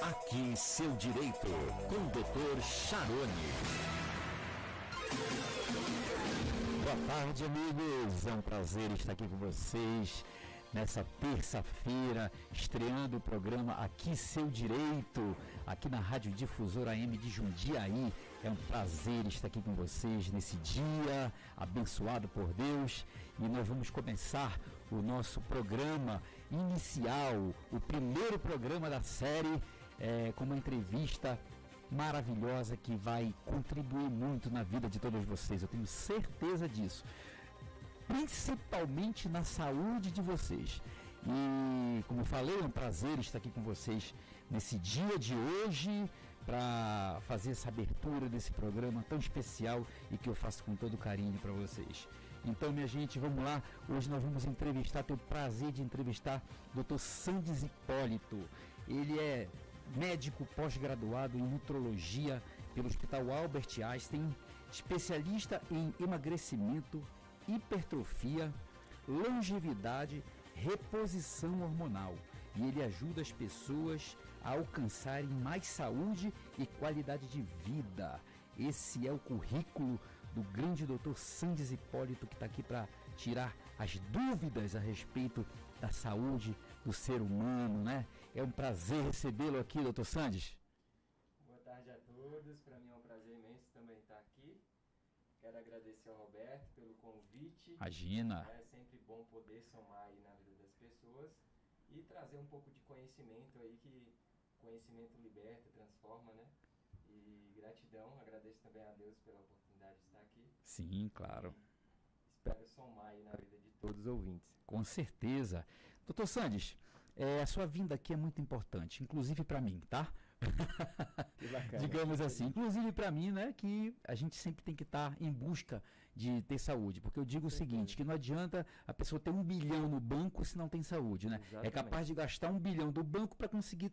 Aqui Seu Direito, com o Dr. Charoni. Boa tarde, amigos. É um prazer estar aqui com vocês nessa terça-feira, estreando o programa Aqui Seu Direito, aqui na Rádio Difusora AM de Jundiaí. É um prazer estar aqui com vocês nesse dia abençoado por Deus, e nós vamos começar o nosso programa inicial, o primeiro programa da série, com uma entrevista maravilhosa que vai contribuir muito na vida de todos vocês, eu tenho certeza disso, principalmente na saúde de vocês. E como eu falei, é um prazer estar aqui com vocês nesse dia de hoje para fazer essa abertura desse programa tão especial e que eu faço com todo carinho para vocês. Então, minha gente, vamos lá. Hoje nós vamos entrevistar, tenho o prazer de entrevistar o Dr. Sandes Hipólito. Ele é médico pós-graduado em nutrologia pelo Hospital Albert Einstein, especialista em emagrecimento, hipertrofia, longevidade, reposição hormonal. E ele ajuda as pessoas a alcançarem mais saúde e qualidade de vida. Esse é o currículo do grande Dr. Sandes Hipólito, que está aqui para tirar as dúvidas a respeito da saúde do ser humano, né? É um prazer recebê-lo aqui, Dr. Sandes. Boa tarde a todos. Para mim é um prazer imenso também estar aqui. Quero agradecer ao Roberto pelo convite. Imagina. É sempre bom poder somar aí na vida das pessoas e trazer um pouco de conhecimento aí, que conhecimento liberta, transforma, né? E gratidão, agradeço também a Deus pela oportunidade de estar aqui. Sim, claro. E espero somar aí na vida de todos os ouvintes. Com certeza. Dr. Sandes, a sua vinda aqui é muito importante, inclusive para mim, tá? Que bacana. Digamos assim, inclusive para mim, né, que a gente sempre tem que estar em busca de ter saúde, porque eu digo o seguinte, que não adianta a pessoa ter 1 bilhão no banco se não tem saúde, né? Exatamente. É capaz de gastar 1 bilhão do banco para conseguir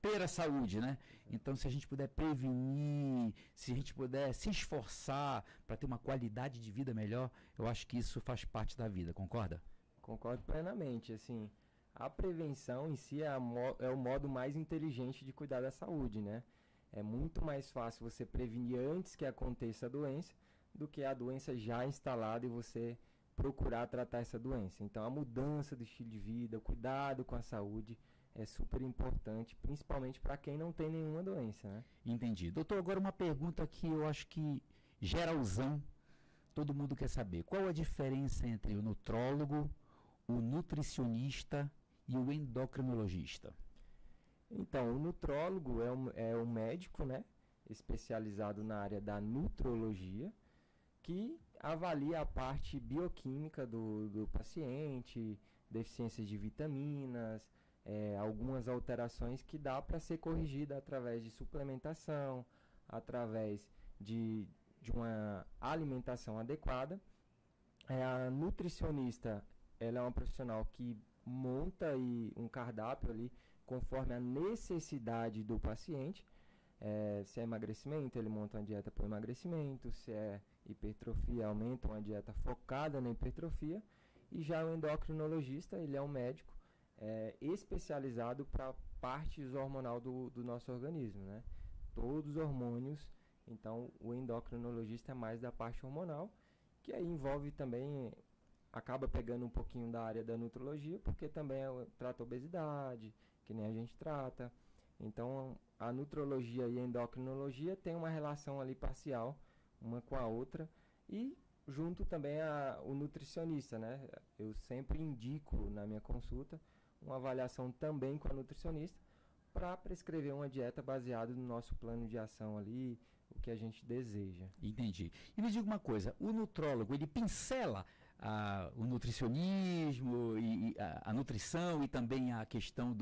ter a saúde, né? Então, se a gente puder prevenir, se a gente puder se esforçar para ter uma qualidade de vida melhor, eu acho que isso faz parte da vida, concorda? Concordo plenamente, assim, a prevenção em si é o modo mais inteligente de cuidar da saúde, né? É muito mais fácil você prevenir antes que aconteça a doença do que a doença já instalada e você procurar tratar essa doença. Então, a mudança do estilo de vida, o cuidado com a saúde é super importante, principalmente para quem não tem nenhuma doença, né? Entendi. Doutor, agora uma pergunta que eu acho que geralzão, todo mundo quer saber. Qual a diferença entre o nutrólogo, o nutricionista e o endocrinologista? Então, o nutrólogo é um médico, né, especializado na área da nutrologia, que avalia a parte bioquímica do paciente, deficiências de vitaminas, algumas alterações que dá para ser corrigida através de suplementação, através de uma alimentação adequada. A nutricionista, ela é uma profissional que monta um cardápio ali conforme a necessidade do paciente. Se é emagrecimento, ele monta uma dieta para o emagrecimento. Se é hipertrofia, aumenta uma dieta focada na hipertrofia. E já o endocrinologista, ele é um médico especializado para a parte hormonal do nosso organismo, né? Todos os hormônios. Então, o endocrinologista é mais da parte hormonal, que aí envolve também, acaba pegando um pouquinho da área da nutrologia, porque também trata obesidade, que nem a gente trata. Então, a nutrologia e a endocrinologia tem uma relação ali parcial, uma com a outra, e junto também o nutricionista, né? Eu sempre indico na minha consulta uma avaliação também com a nutricionista para prescrever uma dieta baseada no nosso plano de ação ali, o que a gente deseja. Entendi. E me diga uma coisa, o nutrólogo, ele pincela o nutricionismo, e a nutrição e também a questão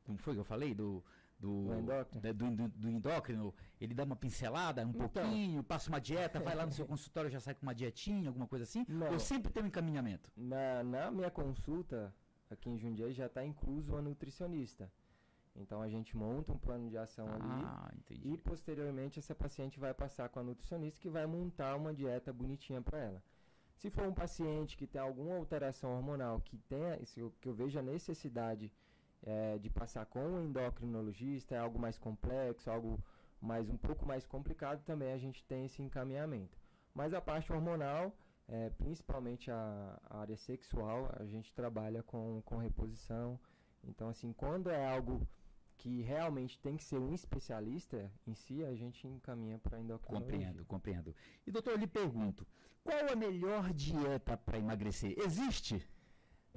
como foi que eu falei? Do endócrino, ele dá uma pincelada, pouquinho, passa uma dieta, vai lá no seu consultório, já sai com uma dietinha, alguma coisa assim? Não. Ou sempre tem um encaminhamento? Na minha consulta, aqui em Jundiaí, já está incluso a nutricionista. Então, a gente monta um plano de ação ali entendi. E, posteriormente, essa paciente vai passar com a nutricionista, que vai montar uma dieta bonitinha para ela. Se for um paciente que tem alguma alteração hormonal, que eu veja a necessidade de passar com um endocrinologista, é algo mais complexo, algo um pouco mais complicado, também a gente tem esse encaminhamento. Mas a parte hormonal, principalmente a área sexual, a gente trabalha com reposição. Então, assim, quando é algo que realmente tem que ser um especialista em si, a gente encaminha para endocrinologia. Compreendo. E doutor, eu lhe pergunto, qual a melhor dieta para emagrecer? Existe?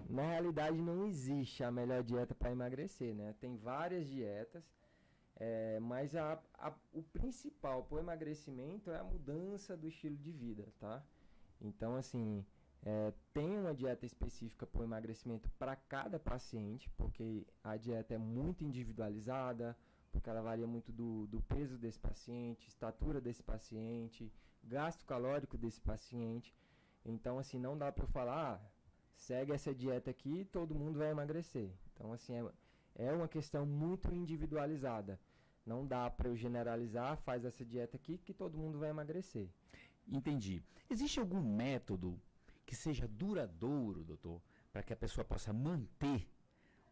Na realidade, não existe a melhor dieta para emagrecer, né? Tem várias dietas, mas o principal para o emagrecimento é a mudança do estilo de vida, tá? Então, assim, tem uma dieta específica para o emagrecimento para cada paciente, porque a dieta é muito individualizada, porque ela varia muito do peso desse paciente, estatura desse paciente, gasto calórico desse paciente. Então, assim, não dá para eu falar, segue essa dieta aqui e todo mundo vai emagrecer. Então, assim, é uma questão muito individualizada. Não dá para eu generalizar, faz essa dieta aqui que todo mundo vai emagrecer. Entendi. Existe algum método que seja duradouro, doutor, para que a pessoa possa manter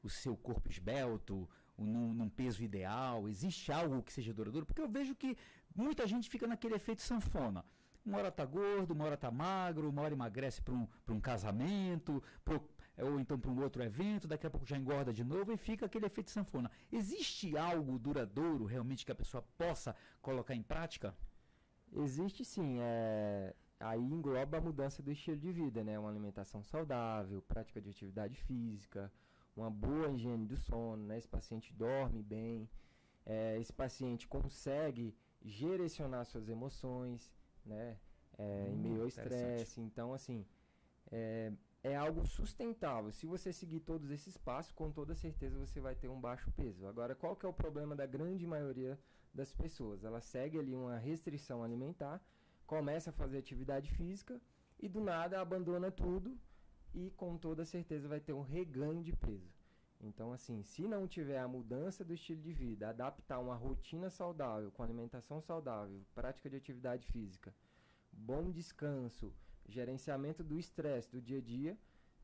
o seu corpo esbelto, num peso ideal? Existe algo que seja duradouro? Porque eu vejo que muita gente fica naquele efeito sanfona. Uma hora tá gordo, uma hora tá magro, uma hora emagrece para um casamento, ou então para um outro evento, daqui a pouco já engorda de novo e fica aquele efeito sanfona. Existe algo duradouro realmente que a pessoa possa colocar em prática? Existe sim, aí engloba a mudança do estilo de vida, né? Uma alimentação saudável, prática de atividade física, uma boa higiene do sono, né? Esse paciente dorme bem, esse paciente consegue direcionar suas emoções, né? Em meio ao estresse. Então, assim, é algo sustentável. Se você seguir todos esses passos, com toda certeza você vai ter um baixo peso. Agora, qual que é o problema da grande maioria das pessoas? Ela segue ali uma restrição alimentar, começa a fazer atividade física e do nada abandona tudo e com toda certeza vai ter um reganho de peso. Então, assim, se não tiver a mudança do estilo de vida, adaptar uma rotina saudável, com alimentação saudável, prática de atividade física, bom descanso, gerenciamento do estresse do dia a dia,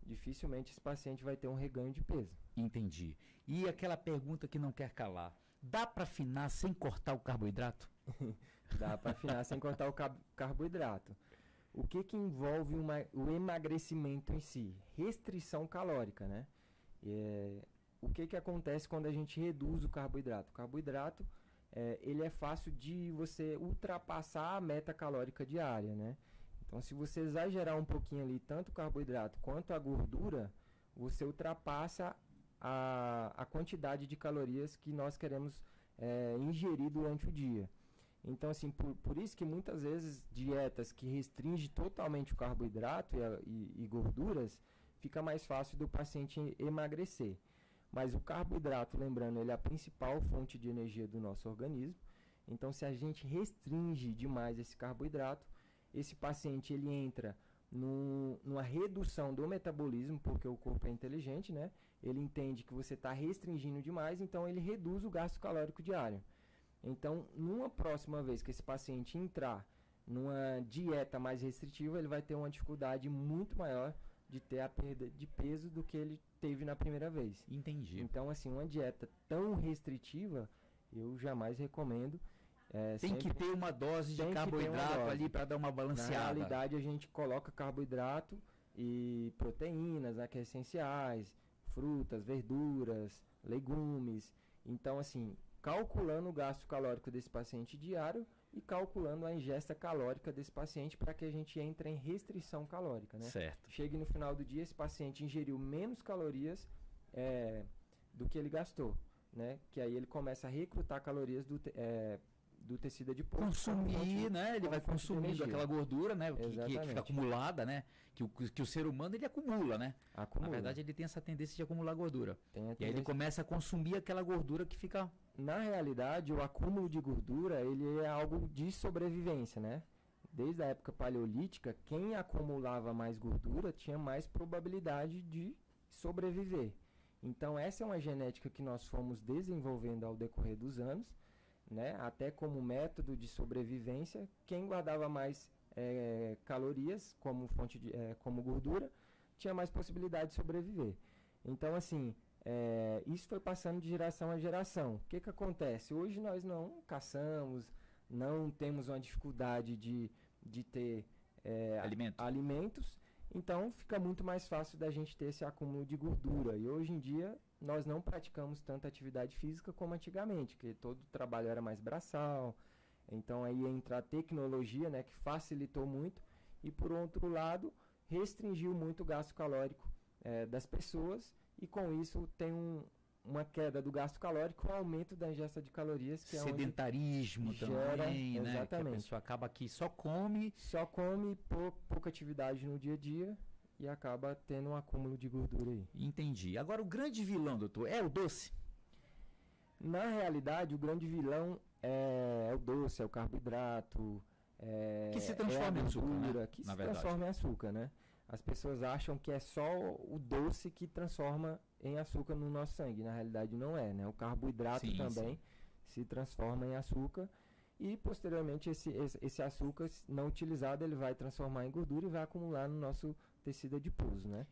dificilmente esse paciente vai ter um reganho de peso. Entendi. E aquela pergunta que não quer calar, dá para afinar sem cortar o carboidrato? Dá para afinar sem cortar o carboidrato. O que envolve o emagrecimento em si? Restrição calórica, né? O que acontece quando a gente reduz o carboidrato? O carboidrato, ele é fácil de você ultrapassar a meta calórica diária, né? Então, se você exagerar um pouquinho ali, tanto o carboidrato quanto a gordura, você ultrapassa a quantidade de calorias que nós queremos ingerir durante o dia. Então, assim, por isso que muitas vezes dietas que restringem totalmente o carboidrato e gorduras, fica mais fácil do paciente emagrecer. Mas o carboidrato, lembrando, ele é a principal fonte de energia do nosso organismo. Então, se a gente restringe demais esse carboidrato, esse paciente ele entra numa redução do metabolismo, porque o corpo é inteligente, né? Ele entende que você está restringindo demais, então ele reduz o gasto calórico diário. Então, numa próxima vez que esse paciente entrar numa dieta mais restritiva, ele vai ter uma dificuldade muito maior de ter a perda de peso do que ele teve na primeira vez. Entendi. Então, assim, uma dieta tão restritiva, eu jamais recomendo. Tem que ter uma dose de carboidrato ali para dar uma balanceada. Na realidade, a gente coloca carboidrato e proteínas, né, que é essenciais, frutas, verduras, legumes. Então, assim, calculando o gasto calórico desse paciente diário e calculando a ingesta calórica desse paciente para que a gente entre em restrição calórica, né? Certo. Chegue no final do dia, esse paciente ingeriu menos calorias do que ele gastou, né? Que aí ele começa a recrutar calorias do tecido adiposo. Consumir, né? Ele vai consumindo aquela gordura, né? Que fica acumulada, né? Que o ser humano ele acumula, né? Acumula. Na verdade, ele tem essa tendência de acumular gordura. E aí ele começa a consumir aquela gordura que fica... Na realidade, o acúmulo de gordura, ele é algo de sobrevivência, né? Desde a época paleolítica, quem acumulava mais gordura tinha mais probabilidade de sobreviver. Então, essa é uma genética que nós fomos desenvolvendo ao decorrer dos anos, né? Até como método de sobrevivência, quem guardava mais calorias como fonte como gordura tinha mais possibilidade de sobreviver. Então, assim, Isso foi passando de geração a geração. O que acontece? Hoje nós não caçamos, não temos uma dificuldade de ter alimentos, então fica muito mais fácil da gente ter esse acúmulo de gordura. E hoje em dia nós não praticamos tanta atividade física como antigamente, que todo o trabalho era mais braçal. Então aí entra a tecnologia, né, que facilitou muito, e por outro lado restringiu muito o gasto calórico das pessoas, e com isso tem uma queda do gasto calórico, um aumento da ingesta de calorias, que sedentarismo é também, né? Exatamente. Que a pessoa acaba que só come, pouca atividade no dia a dia e acaba tendo um acúmulo de gordura aí. Entendi. Agora, o grande vilão, doutor, é o doce? Na realidade, o grande vilão é o doce, é o carboidrato, que se transforma em açúcar, né? Que se transforma em açúcar, né? As pessoas acham que é só o doce que transforma em açúcar no nosso sangue. Na realidade não é, né? O carboidrato também se transforma em açúcar, e posteriormente esse açúcar não utilizado ele vai transformar em gordura e vai acumular no nosso tecido adiposo, né?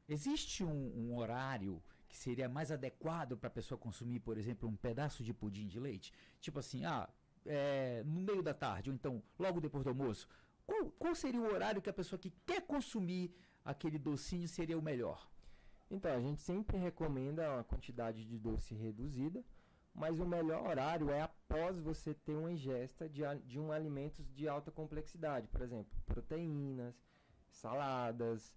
Existe um horário que seria mais adequado para a pessoa consumir, por exemplo, um pedaço de pudim de leite? Tipo assim, no meio da tarde, ou então logo depois do almoço. Qual seria o horário que a pessoa que quer consumir aquele docinho seria o melhor? Então, a gente sempre recomenda uma quantidade de doce reduzida, mas o melhor horário é após você ter uma ingesta de alimentos de alta complexidade, por exemplo, proteínas, saladas,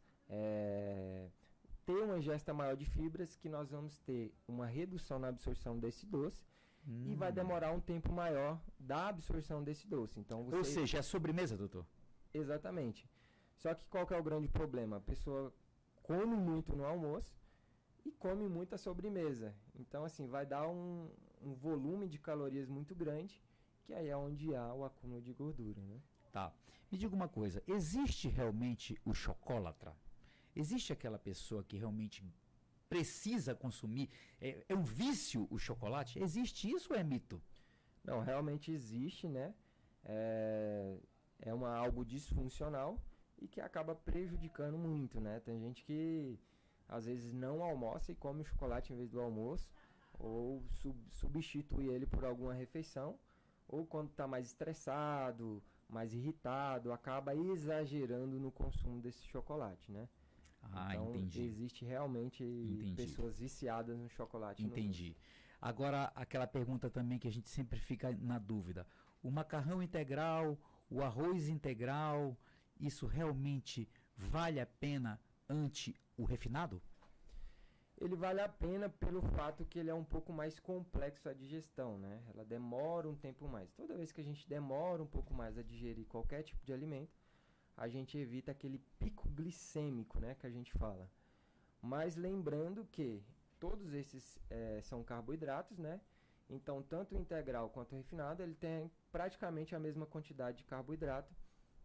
ter uma ingesta maior de fibras, que nós vamos ter uma redução na absorção desse doce, e vai demorar um tempo maior da absorção desse doce. Então, ou seja, é sobremesa, doutor? Exatamente. Só que qual que é o grande problema? A pessoa come muito no almoço e come muita sobremesa. Então, assim, vai dar um volume de calorias muito grande, que aí é onde há o acúmulo de gordura, né? Tá. Me diga uma coisa, existe realmente o chocolatra? Existe aquela pessoa que realmente precisa consumir? É um vício o chocolate? Existe isso ou é mito? Não, realmente existe, né? Algo disfuncional e que acaba prejudicando muito, né? Tem gente que às vezes não almoça e come o chocolate em vez do almoço, ou substitui ele por alguma refeição, ou quando está mais estressado, mais irritado, acaba exagerando no consumo desse chocolate, né? Então, entendi. Existe realmente pessoas viciadas no chocolate. Entendi. Agora, aquela pergunta também que a gente sempre fica na dúvida. O macarrão integral, o arroz integral, isso realmente vale a pena ante o refinado? Ele vale a pena pelo fato que ele é um pouco mais complexo a digestão, né? Ela demora um tempo mais. Toda vez que a gente demora um pouco mais a digerir qualquer tipo de alimento, a gente evita aquele pico glicêmico, né, que a gente fala. Mas lembrando que todos esses são carboidratos, né? Então, tanto o integral quanto o refinado, ele tem praticamente a mesma quantidade de carboidrato,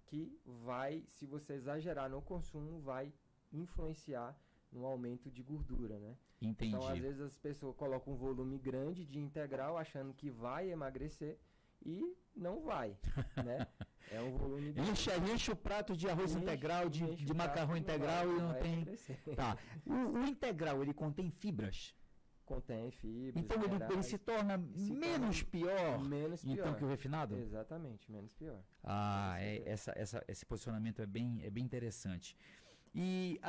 que vai, se você exagerar no consumo, vai influenciar no aumento de gordura, né? Entendi. Então, às vezes as pessoas colocam um volume grande de integral achando que vai emagrecer e não vai, né? É um volume grande. Enche o prato de arroz integral, de macarrão integral e não tem... Tá. O integral, ele contém fibras? Contém fibras. Então ele se torna menos pior então que o refinado? Exatamente, menos pior. Esse posicionamento é bem interessante. E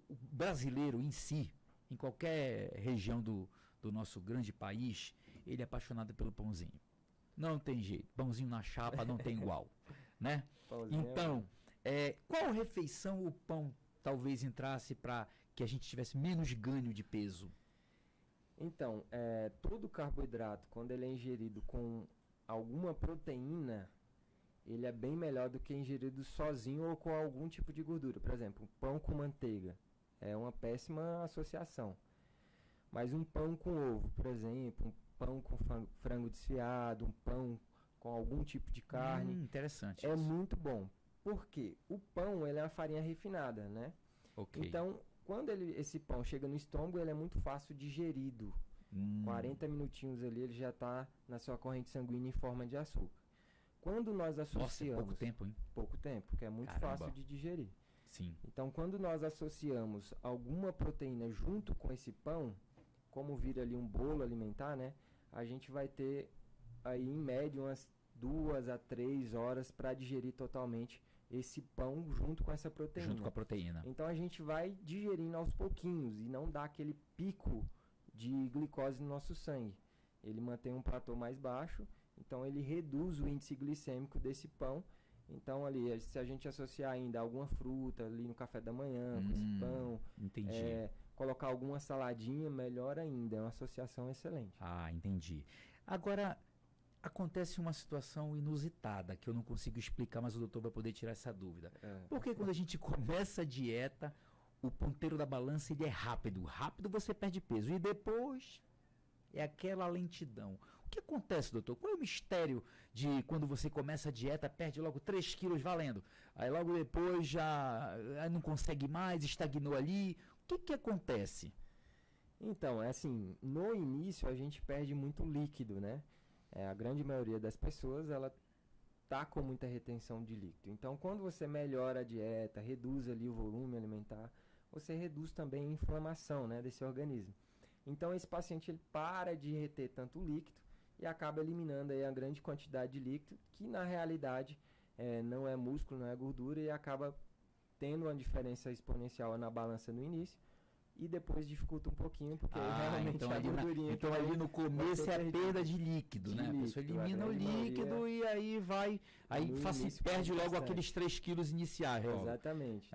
o brasileiro em si, em qualquer região do nosso grande país, ele é apaixonado pelo pãozinho. Não tem jeito, pãozinho na chapa não tem igual, né? Então, qual refeição o pão talvez entrasse para que a gente tivesse menos ganho de peso? Então, todo carboidrato, quando ele é ingerido com alguma proteína, ele é bem melhor do que ingerido sozinho ou com algum tipo de gordura. Por exemplo, pão com manteiga é uma péssima associação. Mas um pão com ovo, por exemplo, um pão com frango desfiado, um pão com algum tipo de carne, interessante é isso. muito bom. Por quê? O pão ele é uma farinha refinada, né? Okay. Então, quando esse pão chega no estômago, ele é muito fácil digerido. 40 minutinhos ali, ele já está na sua corrente sanguínea em forma de açúcar. Quando nós associamos... Nossa, pouco tempo, hein? Pouco tempo, porque é muito fácil de digerir. Sim. Então, quando nós associamos alguma proteína junto com esse pão, como vira ali um bolo alimentar, né? A gente vai ter aí, em média, umas 2 a 3 horas para digerir totalmente esse pão junto com essa proteína. Junto com a proteína. Então, a gente vai digerindo aos pouquinhos e não dá aquele pico de glicose no nosso sangue. Ele mantém um platô mais baixo, então ele reduz o índice glicêmico desse pão. Então, ali, se a gente associar ainda alguma fruta ali no café da manhã com esse pão, entendi. Colocar alguma saladinha, melhor ainda. É uma associação excelente. Ah, entendi. Agora, acontece uma situação inusitada que eu não consigo explicar, mas o doutor vai poder tirar essa dúvida. Porque quando a gente começa a dieta, o ponteiro da balança ele é rápido. Rápido você perde peso. E depois é aquela lentidão. O que acontece, doutor? Qual é o mistério de quando você começa a dieta, perde logo 3 quilos valendo? Aí logo depois já não consegue mais, estagnou ali. O que acontece? Então, é assim, no início a gente perde muito líquido, né? A grande maioria das pessoas, ela tá com muita retenção de líquido. Então, quando você melhora a dieta, reduz ali o volume alimentar, você reduz também a inflamação, né, desse organismo. Então, esse paciente ele para de reter tanto líquido e acaba eliminando aí a grande quantidade de líquido, que na realidade não é músculo, não é gordura, e acaba tendo uma diferença exponencial na balança no início e depois dificulta um pouquinho, porque realmente então a gordurinha... então ali no começo é a perda de líquido, né? A pessoa elimina o líquido e aí vai... Aí perde logo aqueles 3 quilos iniciais. Exatamente.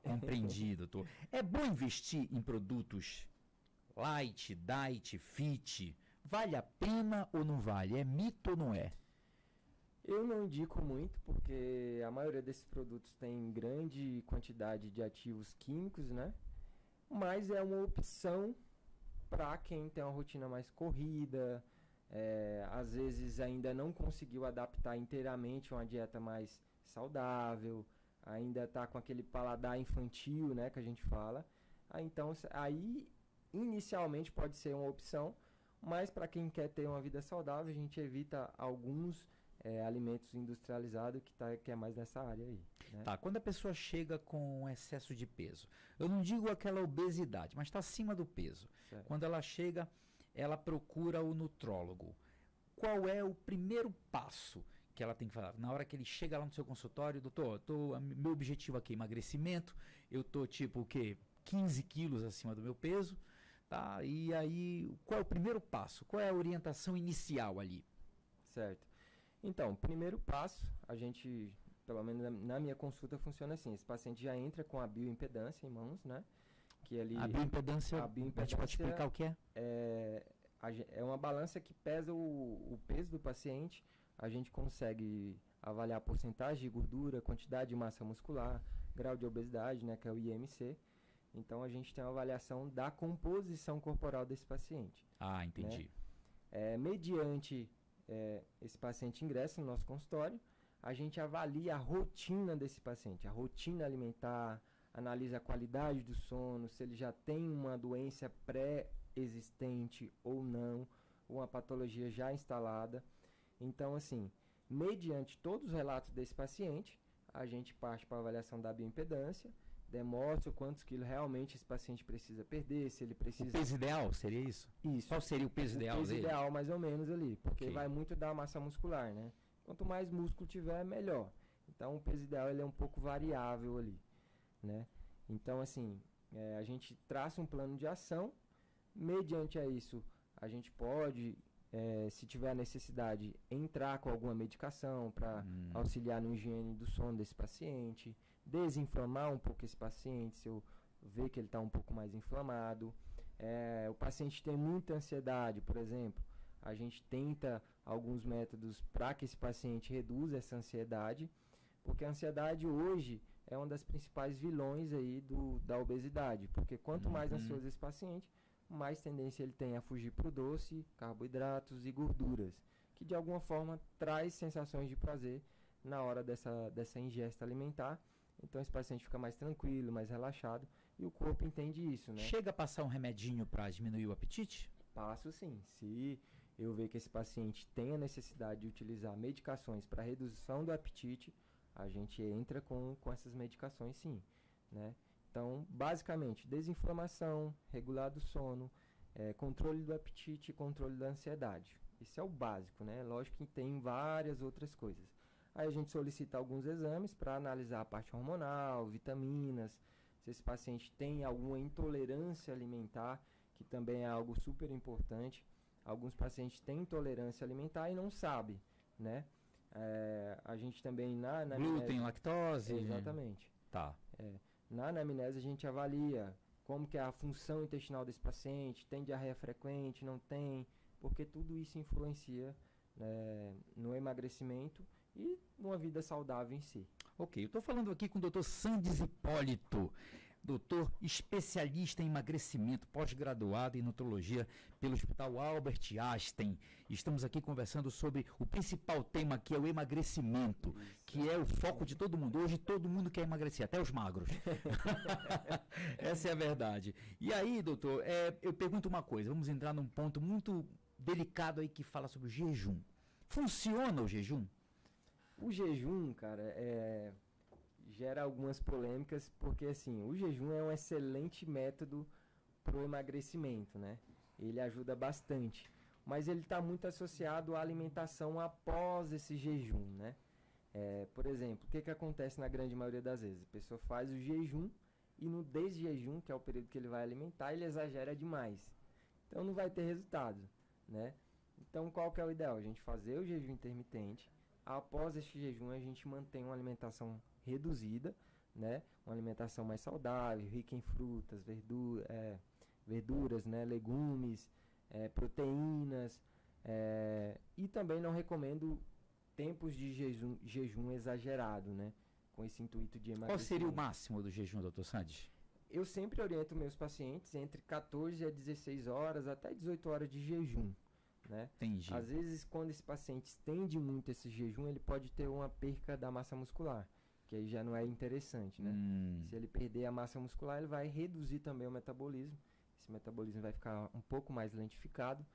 Compreendido, doutor. É bom investir em produtos light, diet, fit? Vale a pena ou não vale? É mito ou não é? Eu não indico muito, porque a maioria desses produtos tem grande quantidade de ativos químicos, né? Mas é uma opção para quem tem uma rotina mais corrida, às vezes ainda não conseguiu adaptar inteiramente uma dieta mais saudável, ainda está com aquele paladar infantil, né, que a gente fala. Então, aí, inicialmente pode ser uma opção, mas para quem quer ter uma vida saudável, a gente evita alguns alimentos industrializados que é mais nessa área aí. Né? Tá, quando a pessoa chega com excesso de peso, eu não digo aquela obesidade, mas está acima do peso. Certo. Quando ela chega, ela procura o nutrólogo. Qual é o primeiro passo que ela tem que fazer? Na hora que ele chega lá no seu consultório, doutor, meu objetivo aqui é emagrecimento, eu tô tipo o quê? 15 quilos acima do meu peso, tá? E aí, qual é o primeiro passo? Qual é a orientação inicial ali? Certo. Então, primeiro passo, a gente, pelo menos na minha consulta, funciona assim. Esse paciente já entra com a bioimpedância em mãos, né? Que ali, a bioimpedância, a gente pode explicar o que é? É uma balança que pesa o peso do paciente. A gente consegue avaliar a porcentagem de gordura, quantidade de massa muscular, grau de obesidade, né? Que é o IMC. Então, a gente tem uma avaliação da composição corporal desse paciente. Ah, entendi. Né? Mediante... esse paciente ingressa no nosso consultório, a gente avalia a rotina desse paciente, a rotina alimentar, analisa a qualidade do sono, se ele já tem uma doença pré-existente ou não, ou uma patologia já instalada. Então, assim, mediante todos os relatos desse paciente, a gente parte para a avaliação da bioimpedância, demonstra quantos quilos realmente esse paciente precisa perder, se ele precisa... O peso ideal, seria isso? Isso. Qual seria o peso ideal dele? O peso ideal, mais ou menos, ali, porque vai muito da massa muscular, né? Quanto mais músculo tiver, melhor. Então, o peso ideal ele é um pouco variável ali, né? Então, assim, a gente traça um plano de ação, mediante a isso, a gente pode, se tiver a necessidade, entrar com alguma medicação para auxiliar no higiene do sono desse paciente, desinflamar um pouco esse paciente, se eu ver que ele está um pouco mais inflamado. O paciente tem muita ansiedade, por exemplo, a gente tenta alguns métodos para que esse paciente reduza essa ansiedade, porque a ansiedade hoje é uma das principais vilões aí da obesidade, porque quanto mais ansioso esse paciente, mais tendência ele tem a fugir para o doce, carboidratos e gorduras, que de alguma forma traz sensações de prazer na hora dessa ingesta alimentar. Então esse paciente fica mais tranquilo, mais relaxado, e o corpo entende isso, né? Chega a passar um remedinho para diminuir o apetite? Passo sim. Se eu ver que esse paciente tem a necessidade de utilizar medicações para redução do apetite, a gente entra com essas medicações sim. né? Então, basicamente, desinflamação, regular do sono, controle do apetite e controle da ansiedade. Isso é o básico, né? Lógico que tem várias outras coisas. Aí a gente solicita alguns exames para analisar a parte hormonal, vitaminas, se esse paciente tem alguma intolerância alimentar, que também é algo super importante. Alguns pacientes têm intolerância alimentar e não sabem, né? A gente também na glúten, lactose. Exatamente. Tá. Na anamnese a gente avalia como que é a função intestinal desse paciente, tem diarreia frequente, não tem, porque tudo isso influencia, né, no emagrecimento e numa vida saudável em si. Ok, eu estou falando aqui com o Dr. Sandes Hipólito, doutor especialista em emagrecimento, pós-graduado em nutrologia pelo Hospital Albert Einstein. Estamos aqui conversando sobre o principal tema, que é o emagrecimento, que é o foco de todo mundo. Hoje todo mundo quer emagrecer, até os magros. Essa é a verdade. E aí, doutor, eu pergunto uma coisa, vamos entrar num ponto muito delicado aí que fala sobre o jejum. Funciona o jejum? O jejum, cara, gera algumas polêmicas, porque assim, o jejum é um excelente método para o emagrecimento, né? Ele ajuda bastante, mas ele está muito associado à alimentação após esse jejum, né? Por exemplo, o que acontece na grande maioria das vezes? A pessoa faz o jejum e no desjejum, que é o período que ele vai alimentar, ele exagera demais. Então não vai ter resultado, né? Então qual que é o ideal? A gente fazer o jejum intermitente. Após este jejum, a gente mantém uma alimentação reduzida, né? Uma alimentação mais saudável, rica em frutas, verduras, né? Legumes, proteínas. E também não recomendo tempos de jejum exagerado, né? Com esse intuito de emagrecimento. Qual seria o máximo do jejum, doutor Sandes? Eu sempre oriento meus pacientes entre 14 a 16 horas, até 18 horas de jejum. Né? Entendi. Às vezes, quando esse paciente estende muito esse jejum, ele pode ter uma perca da massa muscular, que aí já não é interessante, né? Se ele perder a massa muscular, ele vai reduzir também o metabolismo. Esse metabolismo vai ficar um pouco mais lentificado.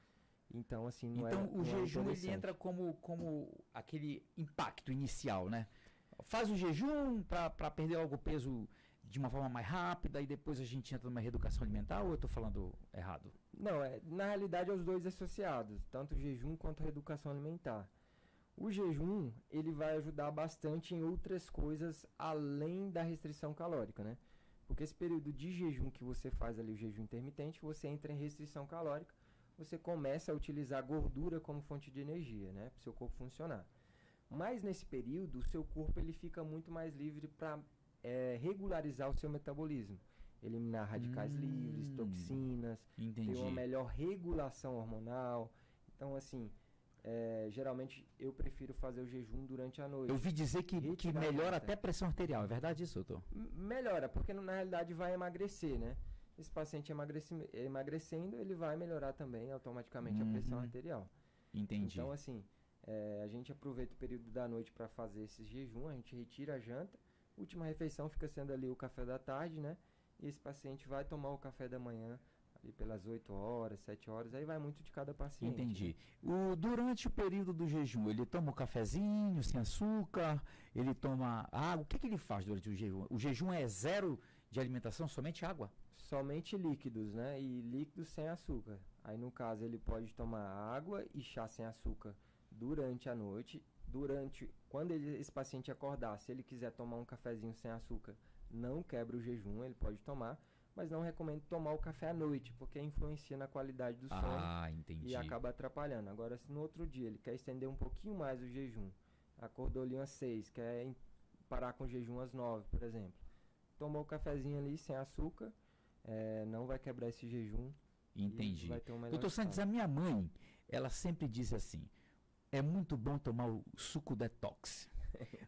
Então, assim, o jejum ele entra como aquele impacto inicial, né? Faz o jejum para perder logo o peso de uma forma mais rápida e depois a gente entra numa reeducação alimentar, ou eu estou falando errado? Não, na realidade, os dois associados, tanto o jejum quanto a reeducação alimentar. O jejum, ele vai ajudar bastante em outras coisas além da restrição calórica, né? Porque esse período de jejum que você faz ali, o jejum intermitente, você entra em restrição calórica, você começa a utilizar gordura como fonte de energia, né? Para o seu corpo funcionar. Mas nesse período, o seu corpo ele fica muito mais livre para regularizar o seu metabolismo. Eliminar radicais livres, toxinas, ter uma melhor regulação hormonal. Então, assim, geralmente eu prefiro fazer o jejum durante a noite. Eu ouvi dizer que melhora até a pressão arterial, é verdade isso, doutor? Melhora, porque na realidade vai emagrecer, né? Esse paciente emagrecendo, ele vai melhorar também automaticamente a pressão arterial. Entendi. Então, assim, a gente aproveita o período da noite para fazer esse jejum, a gente retira a janta, última refeição fica sendo ali o café da tarde, né? E esse paciente vai tomar o café da manhã ali pelas 8 horas, 7 horas, aí vai muito de cada paciente. Entendi. Durante o período do jejum, ele toma um cafezinho sem açúcar, ele toma água, o que ele faz durante o jejum? O jejum é zero de alimentação, somente água? Somente líquidos, né? E líquidos sem açúcar. Aí no caso ele pode tomar água e chá sem açúcar durante a noite. Quando esse paciente acordar, se ele quiser tomar um cafezinho sem açúcar, não quebra o jejum, ele pode tomar, mas não recomendo tomar o café à noite, porque influencia na qualidade do sono entendi. E acaba atrapalhando. Agora, se no outro dia ele quer estender um pouquinho mais o jejum, acordou ali às 6, quer parar com o jejum às 9, por exemplo, tomou o cafezinho ali sem açúcar, não vai quebrar esse jejum. Entendi. Vai ter um melhor Doutor Santos, a minha mãe, ela sempre diz assim, é muito bom tomar o suco detox.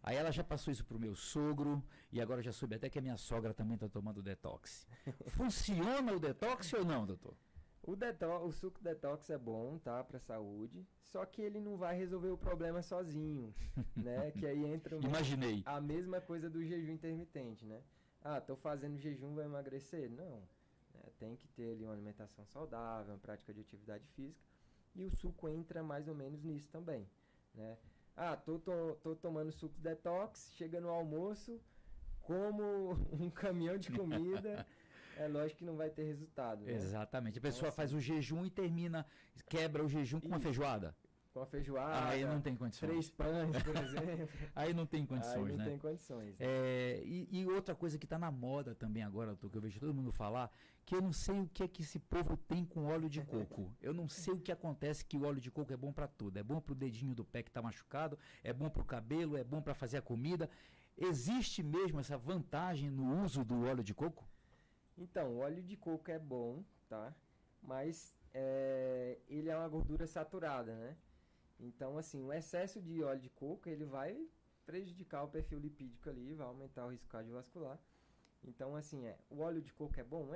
Aí ela já passou isso pro meu sogro e agora já soube até que a minha sogra também está tomando detox. Funciona o detox ou não, doutor? O suco detox é bom, tá, para saúde, só que ele não vai resolver o problema sozinho, né? Que aí entra a mesma coisa do jejum intermitente, né? Tô fazendo jejum, vai emagrecer? Não. Tem que ter ali uma alimentação saudável, uma prática de atividade física, e o suco entra mais ou menos nisso também, né? Tô tomando suco detox, chega no almoço, como um caminhão de comida, é lógico que não vai ter resultado, né? Exatamente. A pessoa Então, faz o jejum e quebra o jejum com uma Isso. feijoada. Com a feijoada, Aí não tem condições. 3 pães, por exemplo. Aí não tem condições, Aí não né? tem condições. Né? E outra coisa que está na moda também agora, doutor, que eu vejo todo mundo falar, que eu não sei o que é que esse povo tem com óleo de coco. Eu não sei o que acontece, que o óleo de coco é bom para tudo. É bom para o dedinho do pé que está machucado, é bom para o cabelo, é bom para fazer a comida. Existe mesmo essa vantagem no uso do óleo de coco? Então, o óleo de coco é bom, tá? Mas ele é uma gordura saturada, né? Então, assim, o excesso de óleo de coco, ele vai prejudicar o perfil lipídico ali, vai aumentar o risco cardiovascular. Então, assim, o óleo de coco é bom?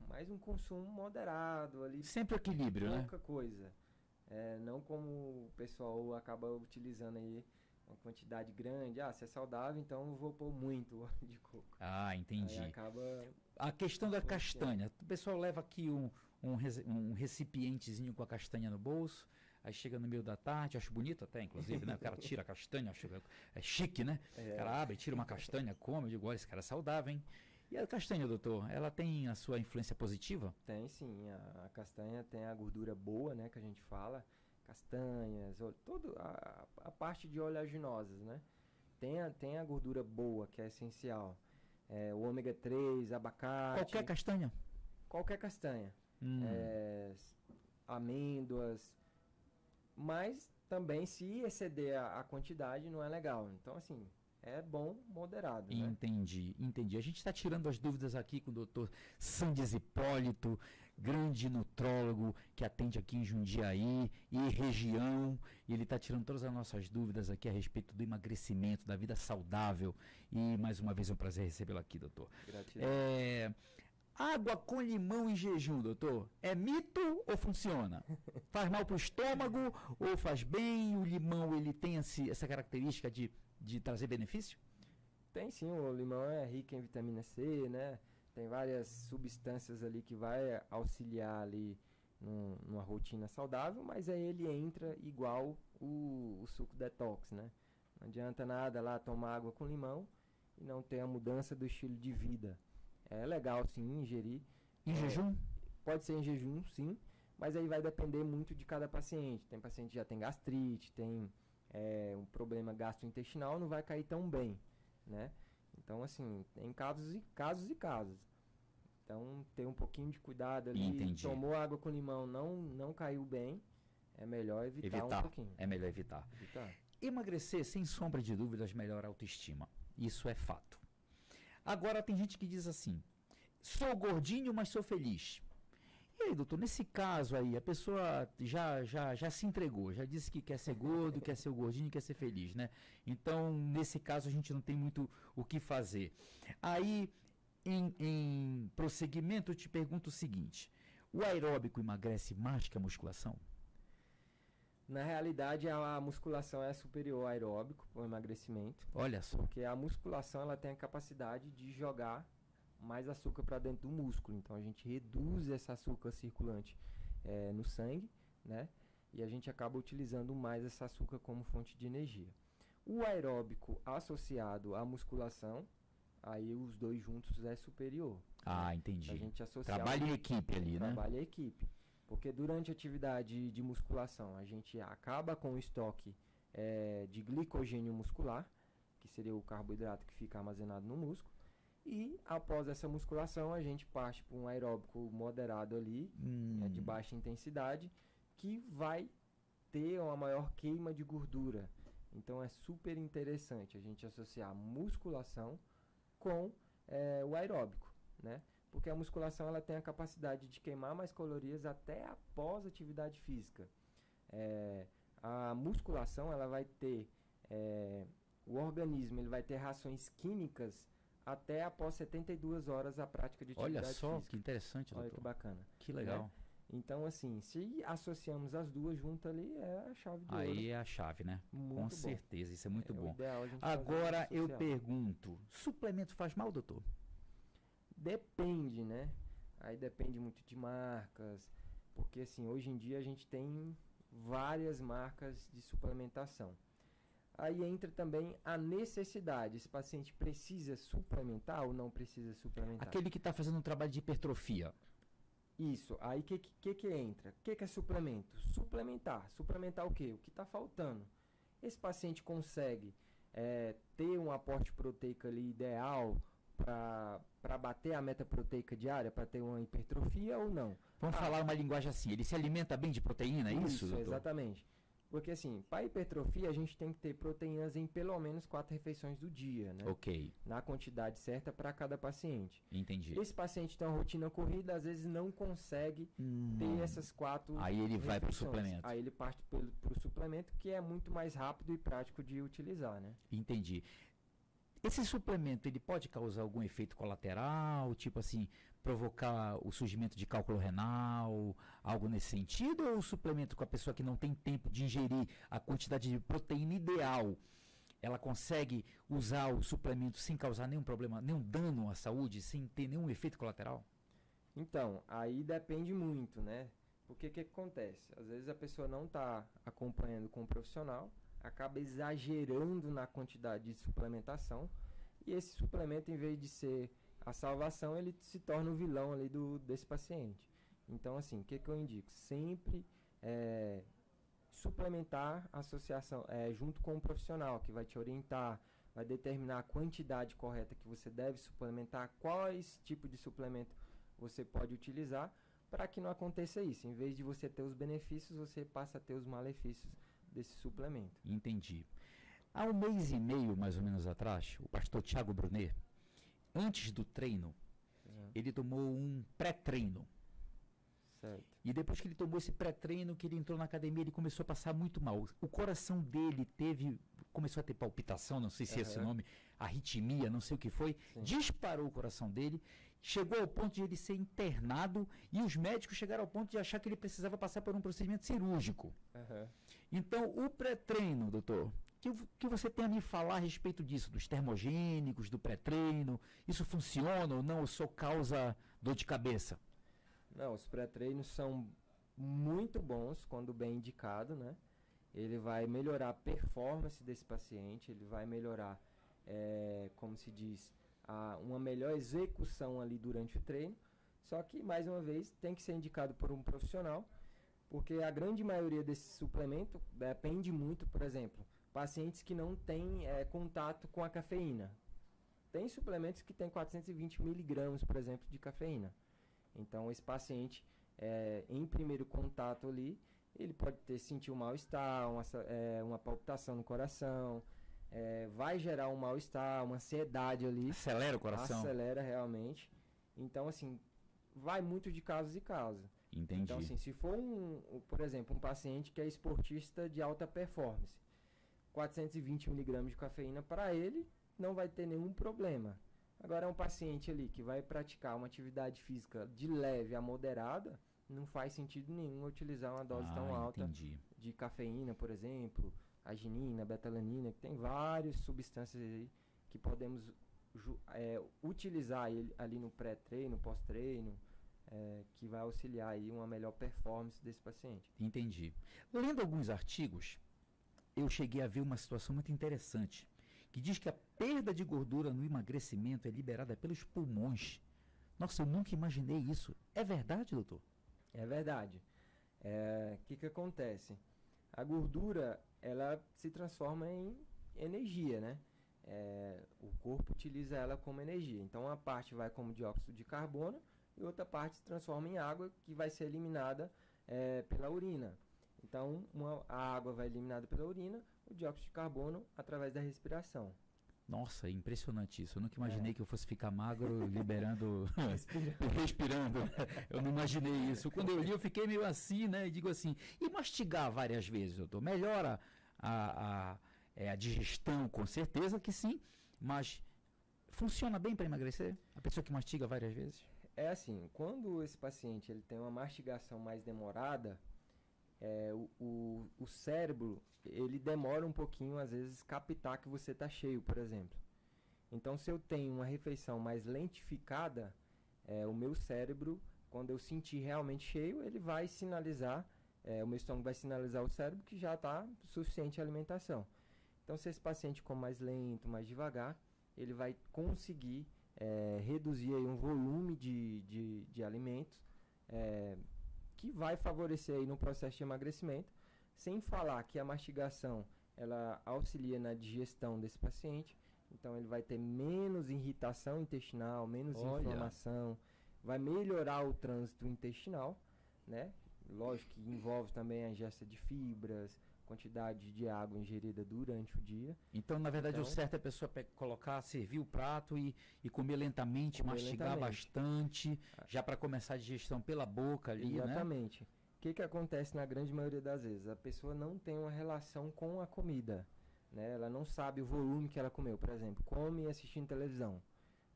Mas um consumo moderado ali. Sempre equilíbrio, né? Pouca coisa. Não como o pessoal acaba utilizando aí uma quantidade grande. Se é saudável, então eu vou pôr muito óleo de coco. Ah, entendi. Aí acaba... A questão da castanha. O pessoal leva aqui um recipientezinho com a castanha no bolso, aí chega no meio da tarde, acho bonito até, inclusive, né? O cara tira a castanha, acho é chique, né? O cara abre, tira uma castanha, come, eu digo, olha, esse cara é saudável, hein? E a castanha, doutor, ela tem a sua influência positiva? Tem sim, a castanha tem a gordura boa, né, que a gente fala, castanhas, toda a parte de oleaginosas, né? Tem a gordura boa, que é essencial. O ômega 3, abacate. Qualquer castanha? Qualquer castanha. Amêndoas. Mas também, se exceder a quantidade, não é legal. Então, assim, é bom moderado, né? Entendi. A gente está tirando as dúvidas aqui com o doutor Sandes Hipólito, grande nutrólogo que atende aqui em Jundiaí e região. E ele está tirando todas as nossas dúvidas aqui a respeito do emagrecimento, da vida saudável. E mais uma vez é um prazer recebê-lo aqui, doutor. Gratidão. Água com limão em jejum, doutor, é mito ou funciona? Faz mal para o estômago ou faz bem? O limão, ele tem essa característica de trazer benefício? Tem sim, o limão é rico em vitamina C, né? Tem várias substâncias ali que vai auxiliar ali numa rotina saudável, mas aí ele entra igual o suco detox, né? Não adianta nada lá tomar água com limão e não ter a mudança do estilo de vida. É legal sim ingerir. Em jejum? Pode ser em jejum, sim, mas aí vai depender muito de cada paciente. Tem paciente que já tem gastrite, tem um problema gastrointestinal, não vai cair tão bem, né? Então, assim, tem casos e casos. Então, ter um pouquinho de cuidado ali. Entendi. Tomou água com limão, não caiu bem, é melhor evitar um pouquinho. É melhor evitar. Emagrecer, sem sombra de dúvidas, melhora a autoestima. Isso é fato. Agora, tem gente que diz assim, sou gordinho, mas sou feliz. E aí, doutor, nesse caso aí, a pessoa já se entregou, já disse que quer ser gordo, quer ser o gordinho, quer ser feliz, né? Então, nesse caso, a gente não tem muito o que fazer. Aí, em prosseguimento, eu te pergunto o seguinte, o aeróbico emagrece mais que a musculação? Na realidade, a musculação é superior ao aeróbico, o emagrecimento. Olha só. Porque a musculação ela tem a capacidade de jogar mais açúcar para dentro do músculo. Então, a gente reduz esse açúcar circulante no sangue, né? E a gente acaba utilizando mais esse açúcar como fonte de energia. O aeróbico associado à musculação, aí os dois juntos é superior. Ah, entendi. A gente associar trabalho em equipe ali, né? Trabalho em equipe. Porque durante a atividade de musculação, a gente acaba com o estoque de glicogênio muscular, que seria o carboidrato que fica armazenado no músculo. E após essa musculação, a gente parte para um aeróbico moderado ali, de baixa intensidade, que vai ter uma maior queima de gordura. Então é super interessante a gente associar musculação com o aeróbico, né? Porque a musculação ela tem a capacidade de queimar mais calorias até após a atividade física. A musculação ela vai ter, o organismo ele vai ter reações químicas até após 72 horas a prática de atividade física. Olha só, que interessante, doutor. Olha que bacana. Que legal. Né? Então, assim, se associamos as duas juntas ali, é a chave de ouro. Aí é a chave, né? Muito Com bom. certeza, isso é muito bom. Ideal a gente Agora fazer eu social. pergunto, suplemento faz mal, doutor? Depende, né? Aí depende muito de marcas, porque assim, hoje em dia a gente tem várias marcas de suplementação. Aí entra também a necessidade. Esse paciente precisa suplementar ou não precisa suplementar? Aquele que está fazendo um trabalho de hipertrofia. Isso. Aí o que entra? O que é suplemento? Suplementar. Suplementar o quê? O que está faltando. Esse paciente consegue ter um aporte proteico ali ideal para bater a meta proteica diária, para ter uma hipertrofia ou não? Vamos falar uma linguagem assim, ele se alimenta bem de proteína, é isso, doutor? Exatamente. Porque assim, para hipertrofia a gente tem que ter proteínas em pelo menos 4 refeições do dia, né? Ok. Na quantidade certa para cada paciente. Entendi. Esse paciente tem uma rotina corrida, às vezes não consegue ter essas 4 Aí ele vai para o refeições. suplemento. Aí ele parte para o suplemento, que é muito mais rápido e prático de utilizar, né? Entendi. Esse suplemento, ele pode causar algum efeito colateral, tipo assim, provocar o surgimento de cálculo renal, algo nesse sentido? Ou o suplemento com a pessoa que não tem tempo de ingerir a quantidade de proteína ideal, ela consegue usar o suplemento sem causar nenhum problema, nenhum dano à saúde, sem ter nenhum efeito colateral? Então, aí depende muito, né? Porque o que acontece? Às vezes a pessoa não está acompanhando com o profissional, acaba exagerando na quantidade de suplementação, e esse suplemento, em vez de ser a salvação, ele se torna o vilão ali desse paciente. Então, assim, o que eu indico? Sempre suplementar a associação junto com o profissional, que vai te orientar, vai determinar a quantidade correta que você deve suplementar, quais tipos de suplemento você pode utilizar, para que não aconteça isso. Em vez de você ter os benefícios, você passa a ter os malefícios desse suplemento. Entendi. Há 1 mês e meio, mais ou menos atrás, o pastor Thiago Brunet, antes do treino, ele tomou um pré-treino. Certo. E depois que ele tomou esse pré-treino, que ele entrou na academia, ele começou a passar muito mal. O coração dele começou a ter palpitação, não sei se é esse nome, arritmia, não sei o que foi. Sim. Disparou o coração dele, chegou ao ponto de ele ser internado e os médicos chegaram ao ponto de achar que ele precisava passar por um procedimento cirúrgico. Então, o pré-treino, doutor, que você tem a me falar a respeito disso, dos termogênicos, do pré-treino, isso funciona ou não, ou só causa dor de cabeça? Não, os pré-treinos são muito bons quando bem indicado, né? Ele vai melhorar a performance desse paciente, ele vai melhorar, como se diz, uma melhor execução ali durante o treino. Só que, mais uma vez, tem que ser indicado por um profissional, porque a grande maioria desse suplemento depende muito, por exemplo, pacientes que não têm contato com a cafeína. Tem suplementos que têm 420 miligramas, por exemplo, de cafeína. Então, esse paciente, em primeiro contato ali, ele pode sentir um mal-estar, uma palpitação no coração, vai gerar um mal-estar, uma ansiedade ali. Acelera o coração. Acelera realmente. Então, assim, vai muito de casos e casos. Entendi. Então, assim, se for, por exemplo, um paciente que é esportista de alta performance, 420 miligramas de cafeína, para ele, não vai ter nenhum problema. Agora, um paciente ali que vai praticar uma atividade física de leve a moderada, não faz sentido nenhum utilizar uma dose tão alta de cafeína, por exemplo, arginina, betalanina, que tem várias substâncias aí que podemos utilizar ali no pré-treino, pós-treino, que vai auxiliar aí uma melhor performance desse paciente. Entendi. Lendo alguns artigos, eu cheguei a ver uma situação muito interessante, que diz que a perda de gordura no emagrecimento é liberada pelos pulmões. Nossa, eu nunca imaginei isso. É verdade, doutor? É verdade. O que acontece? A gordura, ela se transforma em energia, né? O corpo utiliza ela como energia. Então, uma parte vai como dióxido de carbono e outra parte se transforma em água, que vai ser eliminada pela urina. Então, a água vai eliminada pela urina, o dióxido de carbono através da respiração. Nossa, impressionante isso. Eu nunca imaginei que eu fosse ficar magro liberando, respirando. Eu não imaginei isso. Quando eu li, eu fiquei meio assim, né? E digo assim, e mastigar várias vezes, doutor? Melhora a digestão, com certeza que sim, mas funciona bem para emagrecer? A pessoa que mastiga várias vezes? É assim, quando esse paciente ele tem uma mastigação mais demorada, o cérebro, ele demora um pouquinho, às vezes, captar que você está cheio, por exemplo. Então, se eu tenho uma refeição mais lentificada, o meu cérebro, quando eu sentir realmente cheio, ele vai sinalizar, o meu estômago vai sinalizar ao cérebro que já está suficiente a alimentação. Então, se esse paciente come mais lento, mais devagar, ele vai conseguir reduzir aí um volume de alimentos que vai favorecer aí no processo de emagrecimento, sem falar que a mastigação ela auxilia na digestão desse paciente, então ele vai ter menos irritação intestinal, menos inflamação, vai melhorar o trânsito intestinal, né? Lógico que envolve também a ingesta de fibras, quantidade de água ingerida durante o dia. Então, na verdade, o certo é a pessoa colocar, servir o prato e comer lentamente, mastigar bastante, já para começar a digestão pela boca ali, exatamente. Né? O que acontece na grande maioria das vezes? A pessoa não tem uma relação com a comida, né? Ela não sabe o volume que ela comeu. Por exemplo, come assistindo televisão.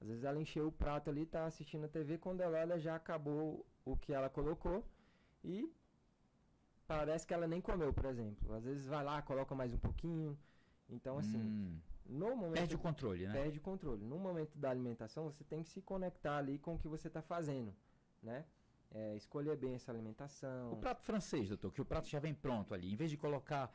Às vezes ela encheu o prato ali, está assistindo a TV, quando ela já acabou o que ela colocou e parece que ela nem comeu, por exemplo. Às vezes vai lá, coloca mais um pouquinho. Então, assim, no momento... Perde o controle, né? Perde o controle. No momento da alimentação, você tem que se conectar ali com o que você está fazendo, né? Escolher bem essa alimentação. O prato francês, doutor, que o prato já vem pronto ali. Em vez de colocar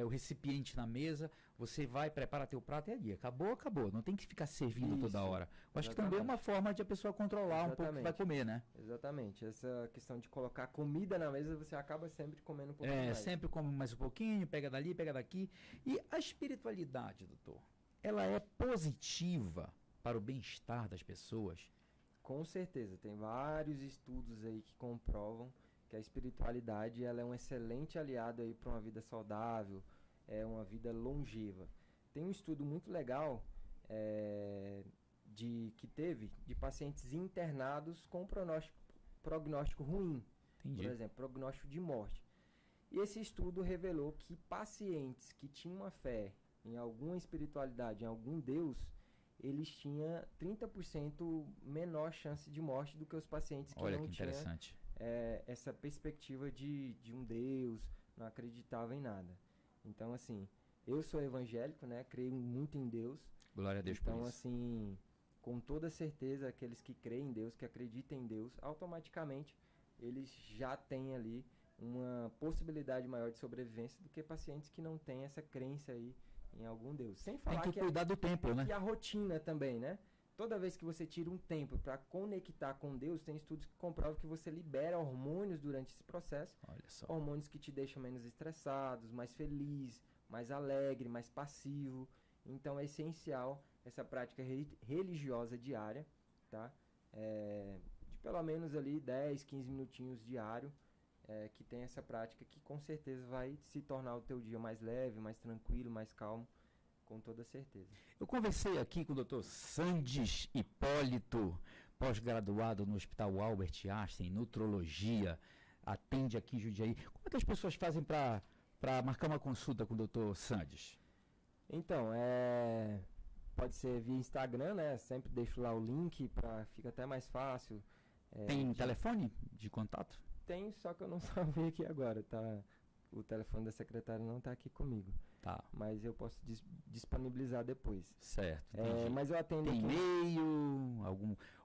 o recipiente na mesa, você vai, prepara teu prato e ali. Acabou, acabou. Não tem que ficar servindo toda hora. Eu acho que também é uma forma de a pessoa controlar um pouco o que vai comer, né? Exatamente. Essa questão de colocar comida na mesa, você acaba sempre comendo um pouquinho mais. Sempre come mais um pouquinho, pega dali, pega daqui. E a espiritualidade, doutor, ela é positiva para o bem-estar das pessoas? Com certeza, tem vários estudos aí que comprovam que a espiritualidade ela é um excelente aliado aí para uma vida saudável, uma vida longeva. Tem um estudo muito legal que teve de pacientes internados com prognóstico ruim. Entendi. Por exemplo, prognóstico de morte. E esse estudo revelou que pacientes que tinham uma fé em alguma espiritualidade, em algum Deus, eles tinham 30% menor chance de morte do que os pacientes que não tinham essa perspectiva de um Deus, não acreditavam em nada. Então, assim, eu sou evangélico, né? Creio muito em Deus. Glória a Deus por isso. Então, assim, com toda certeza, aqueles que creem em Deus, que acreditam em Deus, automaticamente eles já têm ali uma possibilidade maior de sobrevivência do que pacientes que não têm essa crença aí em algum Deus. Sem falar tem que cuidar do tempo, né? E a rotina também, né? Toda vez que você tira um tempo para conectar com Deus, tem estudos que comprovam que você libera hormônios durante esse processo. Olha só. Hormônios que te deixam menos estressados, mais feliz, mais alegre, mais passivo. Então é essencial essa prática religiosa diária, tá? De pelo menos ali 10, 15 minutinhos diário, que tem essa prática que com certeza vai se tornar o teu dia mais leve, mais tranquilo, mais calmo, com toda certeza. Eu conversei aqui com o Dr. Sandes Hipólito, pós-graduado no Hospital Albert Einstein, em nutrologia, atende aqui em Jundiaí. Como é que as pessoas fazem para marcar uma consulta com o Dr. Sandes? Então, pode ser via Instagram, né? Sempre deixo lá o link, fica até mais fácil. Tem telefone de contato? Tem, só que eu não salvei aqui agora, tá? O telefone da secretária não está aqui comigo. Tá. Mas eu posso disponibilizar depois. Certo. Mas eu atendo tem aqui. E-mail,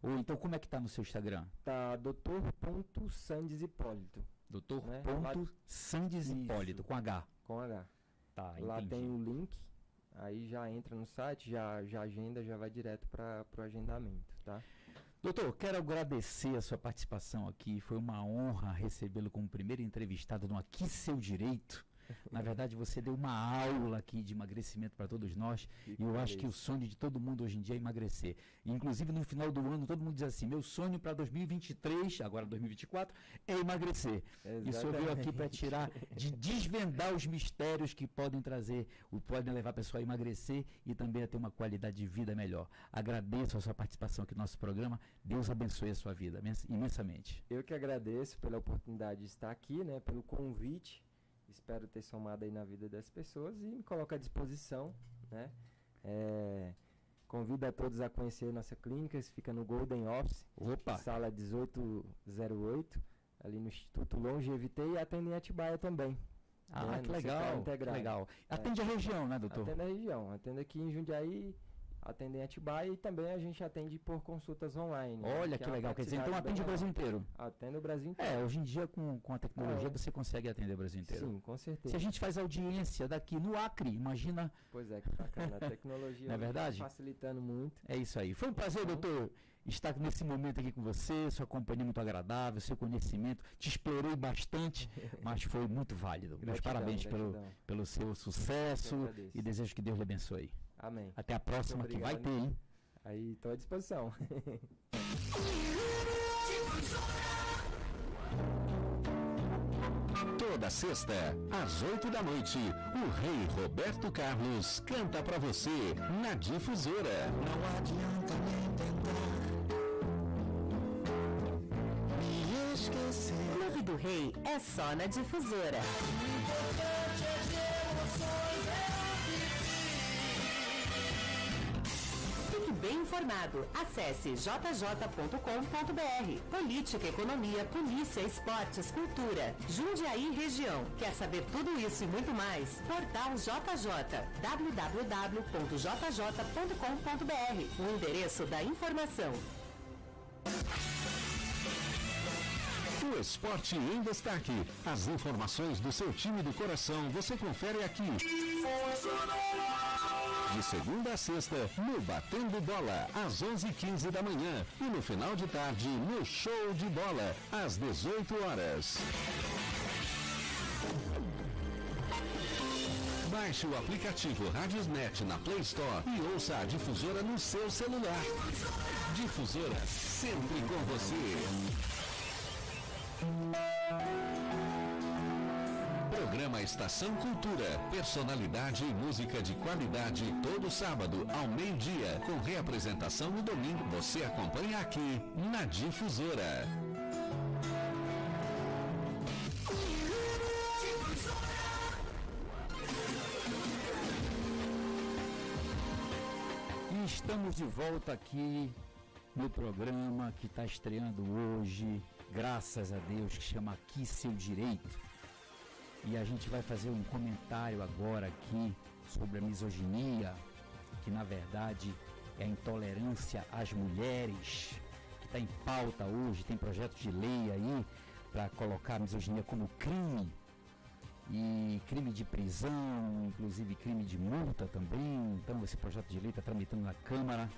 ou então como é que tá no seu Instagram? Tá Dr.Sandes Hipólito. Dr.Sandes Hipólito, com H. Com H. Tá, lá entendi. tem o link, aí já entra no site, já agenda, já vai direto para o agendamento, tá? Doutor, quero agradecer a sua participação aqui. Foi uma honra recebê-lo como primeiro entrevistado no Aqui Seu Direito. Na verdade, você deu uma aula aqui de emagrecimento para todos nós. E eu acho que o sonho de todo mundo hoje em dia é emagrecer. Inclusive, no final do ano, todo mundo diz assim, meu sonho para 2023, agora 2024, é emagrecer. Exatamente. E o senhor veio aqui para desvendar os mistérios que podem levar a pessoa a emagrecer e também a ter uma qualidade de vida melhor. Agradeço a sua participação aqui no nosso programa. Deus abençoe a sua vida imensamente. Eu que agradeço pela oportunidade de estar aqui, né, pelo convite. Espero ter somado aí na vida das pessoas e me coloco à disposição, né? Convido a todos a conhecer nossa clínica, que fica no Golden Office, sala 1808, ali no Instituto Longevité, e atende em Atibaia também. Que legal, que legal. Atende a região, né, doutor? Atende a região, atende aqui em Jundiaí, atendem Atibaia e também a gente atende por consultas online. Olha que legal, quer dizer, então atende o Brasil inteiro. Atende o Brasil inteiro. Hoje em dia com a tecnologia você consegue atender o Brasil inteiro. Sim, com certeza. Se a gente faz audiência daqui no Acre, imagina... Pois é, que bacana, a tecnologia não é verdade? Facilitando muito. É isso aí. Foi um prazer, doutor, estar nesse momento aqui com você, sua companhia muito agradável, seu conhecimento, te explorei bastante, mas foi muito válido. Meus parabéns pelo seu sucesso e desejo que Deus lhe abençoe. Amém. Até a próxima, que vai ter, hein? Aí, estou à disposição. Toda sexta, às 8 da noite, o rei Roberto Carlos canta pra você na Difusora. Não adianta nem tentar me esquecer. Clube do Rei é só na Difusora. O importante é de emoções Fique bem informado. Acesse jj.com.br. Política, economia, polícia, esportes, cultura. Jundiaí região. Quer saber tudo isso e muito mais? Portal JJ. www.jj.com.br. O endereço da informação. O esporte em destaque. As informações do seu time do coração você confere aqui. De segunda a sexta, no Batendo Bola, às 11h15 da manhã. E no final de tarde, no Show de Bola, às 18 horas. Baixe o aplicativo Radiosnet na Play Store e ouça a Difusora no seu celular. Difusora, sempre com você. Programa Estação Cultura, personalidade e música de qualidade todo sábado ao meio-dia, com reapresentação no domingo. Você acompanha aqui na Difusora. E estamos de volta aqui no programa que está estreando hoje, graças a Deus, que chama Aqui Seu Direito. E a gente vai fazer um comentário agora aqui sobre a misoginia, que na verdade é a intolerância às mulheres, que está em pauta hoje. Tem projeto de lei aí para colocar a misoginia como crime, e crime de prisão, inclusive crime de multa também. Então esse projeto de lei está tramitando na Câmara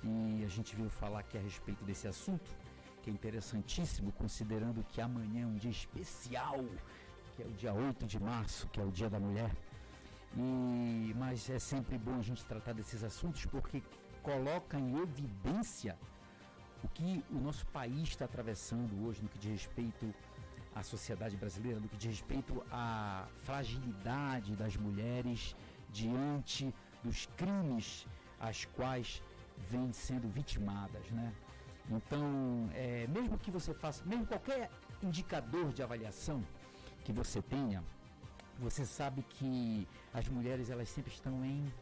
e a gente veio falar aqui a respeito desse assunto, que é interessantíssimo, considerando que amanhã é um dia especial, que é o dia 8 de março, que é o Dia da Mulher. Mas é sempre bom a gente tratar desses assuntos, porque coloca em evidência o que o nosso país está atravessando hoje no que diz respeito à sociedade brasileira, no que diz respeito à fragilidade das mulheres diante dos crimes às quais vêm sendo vitimadas, né? Então, mesmo que você faça, mesmo qualquer indicador de avaliação que você tenha, você sabe que as mulheres, elas sempre estão em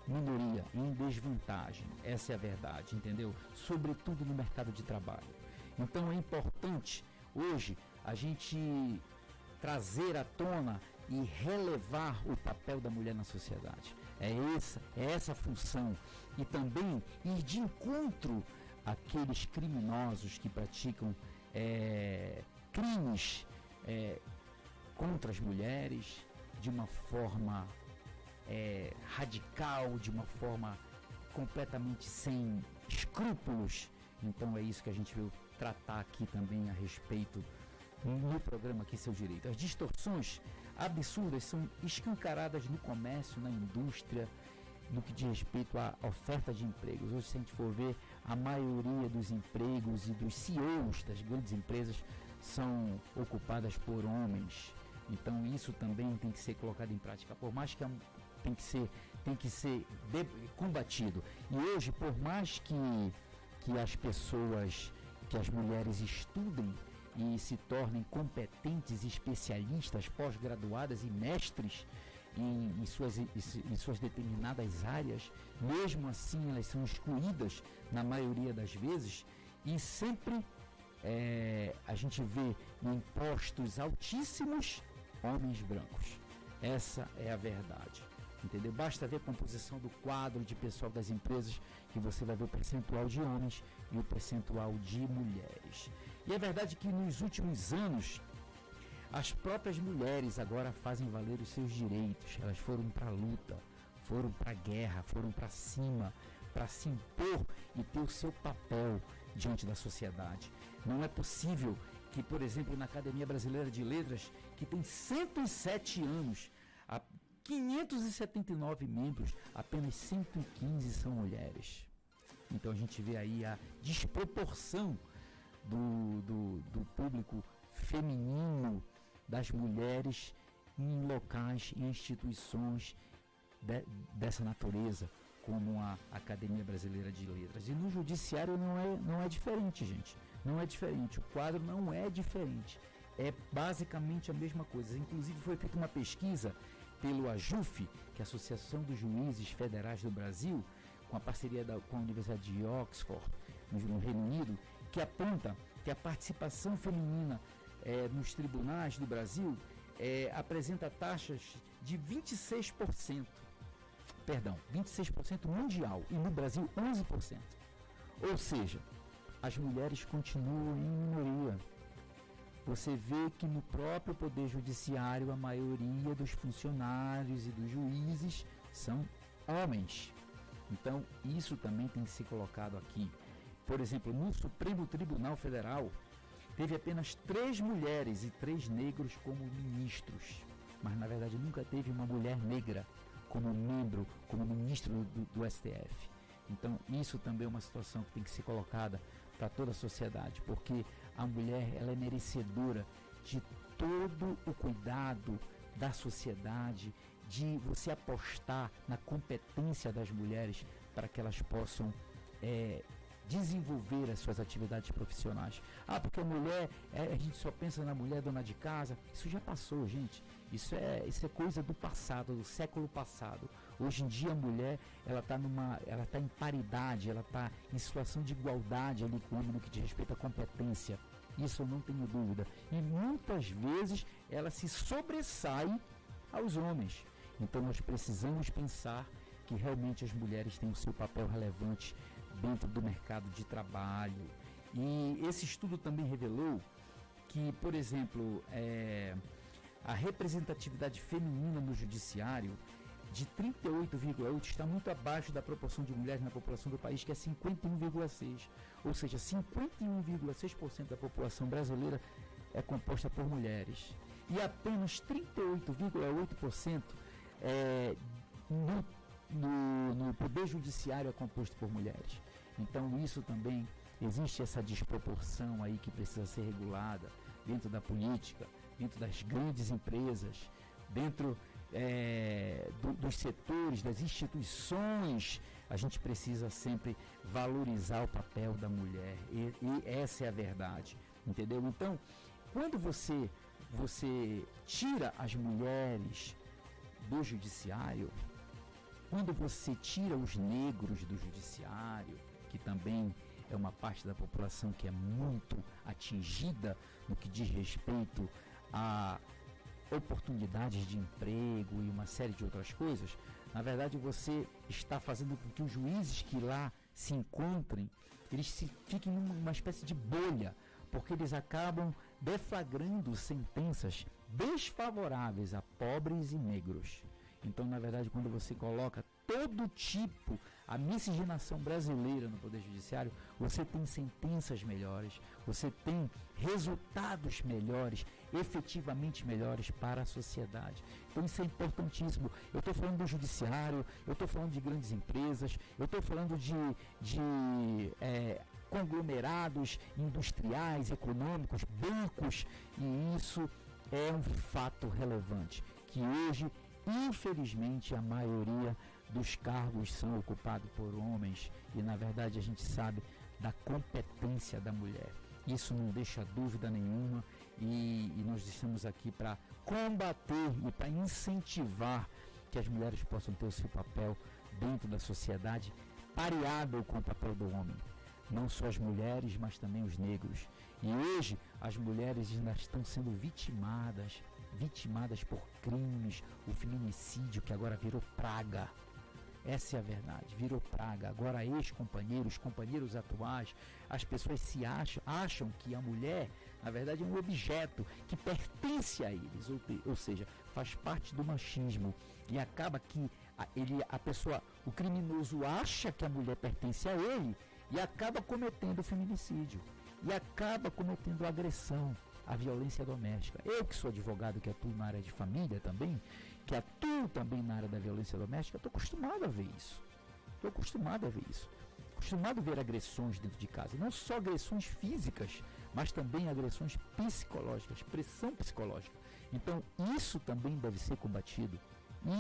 minoria, em desvantagem. Essa é a verdade, entendeu? Sobretudo no mercado de trabalho. Então é importante hoje a gente trazer à tona e relevar o papel da mulher na sociedade. É essa a função. E também ir de encontro àqueles criminosos que praticam crimes contra as mulheres de uma forma radical, de uma forma completamente sem escrúpulos. Então é isso que a gente veio tratar aqui também a respeito no programa Aqui Seu Direito. As distorções absurdas são escancaradas no comércio, na indústria, no que diz respeito à oferta de empregos. Hoje, se a gente for ver, a maioria dos empregos e dos CEOs das grandes empresas são ocupadas por homens. Então isso também tem que ser colocado em prática, por mais que tem que ser combatido. E hoje, por mais que as pessoas, que as mulheres estudem e se tornem competentes, especialistas, pós-graduadas e mestres em suas determinadas áreas, mesmo assim elas são excluídas na maioria das vezes, e sempre a gente vê em postos altíssimos homens brancos. Essa é a verdade. entendeu? Basta ver a composição do quadro de pessoal das empresas que você vai ver o percentual de homens e o percentual de mulheres. E é verdade que nos últimos anos as próprias mulheres agora fazem valer os seus direitos. Elas foram para a luta, foram para a guerra, foram para cima, para se impor e ter o seu papel diante da sociedade. Não é possível que, por exemplo, na Academia Brasileira de Letras, que tem 107 anos, 579 membros, apenas 115 são mulheres. Então a gente vê aí a desproporção do público feminino, das mulheres em locais, em instituições dessa natureza, como a Academia Brasileira de Letras. E no judiciário não é diferente, gente. Não é diferente. O quadro não é diferente. É basicamente a mesma coisa. Inclusive foi feita uma pesquisa pelo AJUF, que é a Associação dos Juízes Federais do Brasil, com a parceria com a Universidade de Oxford, no Reino Unido, que aponta que a participação feminina nos tribunais do Brasil apresenta taxas de 26%. Perdão, 26% mundial e no Brasil 11%. Ou seja, as mulheres continuam em minoria. Você vê que no próprio Poder Judiciário a maioria dos funcionários e dos juízes são homens. Então, isso também tem que ser colocado aqui. Por exemplo, no Supremo Tribunal Federal, teve apenas 3 mulheres e 3 negros como ministros. Mas, na verdade, nunca teve uma mulher negra como membro, como ministro do STF. Então, isso também é uma situação que tem que ser colocada para toda a sociedade, porque a mulher ela é merecedora de todo o cuidado da sociedade, de você apostar na competência das mulheres para que elas possam desenvolver as suas atividades profissionais. Porque a mulher, a gente só pensa na mulher dona de casa. Isso já passou, gente. Isso é coisa do passado, do século passado. Hoje em dia a mulher, ela está em paridade, ela está em situação de igualdade ali com o homem no que diz respeito à competência. Isso eu não tenho dúvida. E muitas vezes ela se sobressai aos homens. Então nós precisamos pensar que realmente as mulheres têm o seu papel relevante dentro do mercado de trabalho. E esse estudo também revelou que, por exemplo, a representatividade feminina no judiciário de 38,8 está muito abaixo da proporção de mulheres na população do país, que é 51,6. Ou seja, 51,6% da população brasileira é composta por mulheres. E apenas 38,8% no Poder Judiciário é composto por mulheres. Então isso também, existe essa desproporção aí que precisa ser regulada dentro da política, dentro das grandes empresas, dentro dos setores, das instituições. A gente precisa sempre valorizar o papel da mulher e essa é a verdade, entendeu? Então, quando você tira as mulheres do judiciário, quando você tira os negros do judiciário, que também é uma parte da população que é muito atingida no que diz respeito a oportunidades de emprego e uma série de outras coisas, na verdade você está fazendo com que os juízes que lá se encontrem, eles fiquem em uma espécie de bolha, porque eles acabam deflagrando sentenças desfavoráveis a pobres e negros. Então, na verdade, quando você coloca todo tipo, a miscigenação brasileira no Poder Judiciário, você tem sentenças melhores, você tem resultados melhores, efetivamente melhores para a sociedade. Então isso é importantíssimo. Eu estou falando do judiciário, eu estou falando de grandes empresas, eu estou falando de conglomerados industriais, econômicos, bancos, e isso é um fato relevante, que hoje, infelizmente, a maioria dos cargos são ocupados por homens e, na verdade, a gente sabe da competência da mulher. Isso não deixa dúvida nenhuma e nós estamos aqui para combater e para incentivar que as mulheres possam ter o seu papel dentro da sociedade pareado com o papel do homem. Não só as mulheres, mas também os negros. E hoje as mulheres ainda estão sendo vitimadas vitimadas por crimes, o feminicídio que agora virou praga. Essa é a verdade, virou praga. Agora ex-companheiros, companheiros atuais, as pessoas acham que a mulher, na verdade, é um objeto que pertence a eles, ou seja, faz parte do machismo. E acaba que o criminoso acha que a mulher pertence a ele e acaba cometendo feminicídio. E acaba cometendo agressão, a violência doméstica. Eu que sou advogado, que atuo na área de família também, que atuo também na área da violência doméstica, estou acostumado a ver isso. Acostumado a ver agressões dentro de casa. Não só agressões físicas, mas também agressões psicológicas, pressão psicológica. Então, isso também deve ser combatido.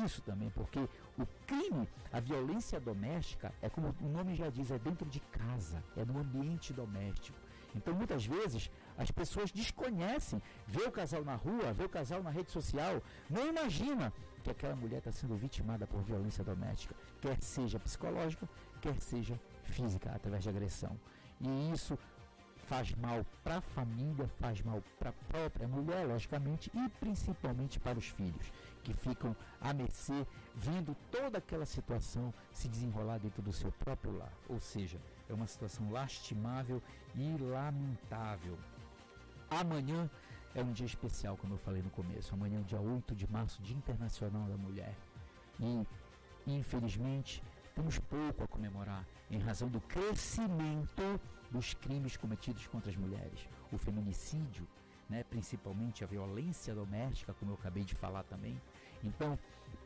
Isso também, porque o crime, a violência doméstica, é como o nome já diz, é dentro de casa, é no ambiente doméstico. Então, muitas vezes, as pessoas desconhecem, vê o casal na rua, vê o casal na rede social, não imagina que aquela mulher está sendo vitimada por violência doméstica, quer seja psicológica, quer seja física, através de agressão. E isso faz mal para a família, faz mal para a própria mulher, logicamente, e principalmente para os filhos, que ficam à mercê, vendo toda aquela situação se desenrolar dentro do seu próprio lar. Ou seja, é uma situação lastimável e lamentável. Amanhã é um dia especial, como eu falei no começo. Amanhã é o dia 8 de março, Dia Internacional da Mulher. E, infelizmente, temos pouco a comemorar em razão do crescimento dos crimes cometidos contra as mulheres. O feminicídio, né, principalmente a violência doméstica, como eu acabei de falar também. Então,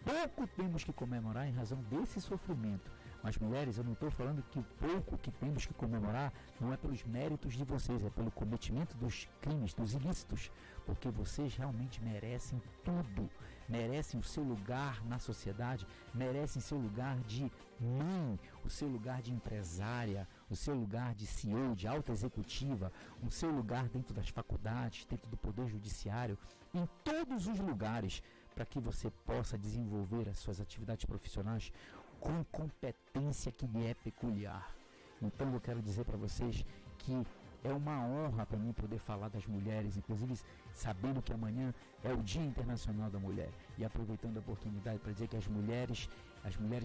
pouco temos que comemorar em razão desse sofrimento. Mas, mulheres, eu não estou falando que o pouco que temos que comemorar não é pelos méritos de vocês, é pelo cometimento dos crimes, dos ilícitos, porque vocês realmente merecem tudo, merecem o seu lugar na sociedade, merecem seu lugar de mãe, o seu lugar de empresária, o seu lugar de CEO, de alta executiva, o seu lugar dentro das faculdades, dentro do poder judiciário, em todos os lugares, para que você possa desenvolver as suas atividades profissionais com competência que lhe é peculiar. Então eu quero dizer para vocês que é uma honra para mim poder falar das mulheres, inclusive sabendo que amanhã é o Dia Internacional da Mulher, e aproveitando a oportunidade para dizer que as mulheres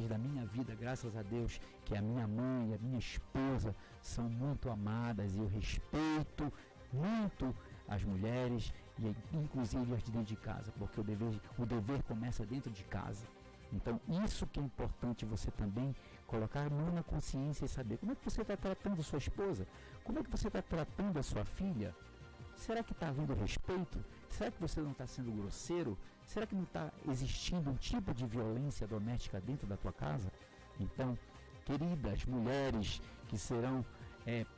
da minha vida, graças a Deus, que a minha mãe e a minha esposa são muito amadas, e eu respeito muito as mulheres, e inclusive as de dentro de casa, porque o dever começa dentro de casa. Então, isso que é importante você também colocar a mão na consciência e saber como é que você está tratando a sua esposa, como é que você está tratando a sua filha. Será que está havendo respeito? Será que você não está sendo grosseiro? Será que não está existindo um tipo de violência doméstica dentro da tua casa? Então, queridas mulheres que serão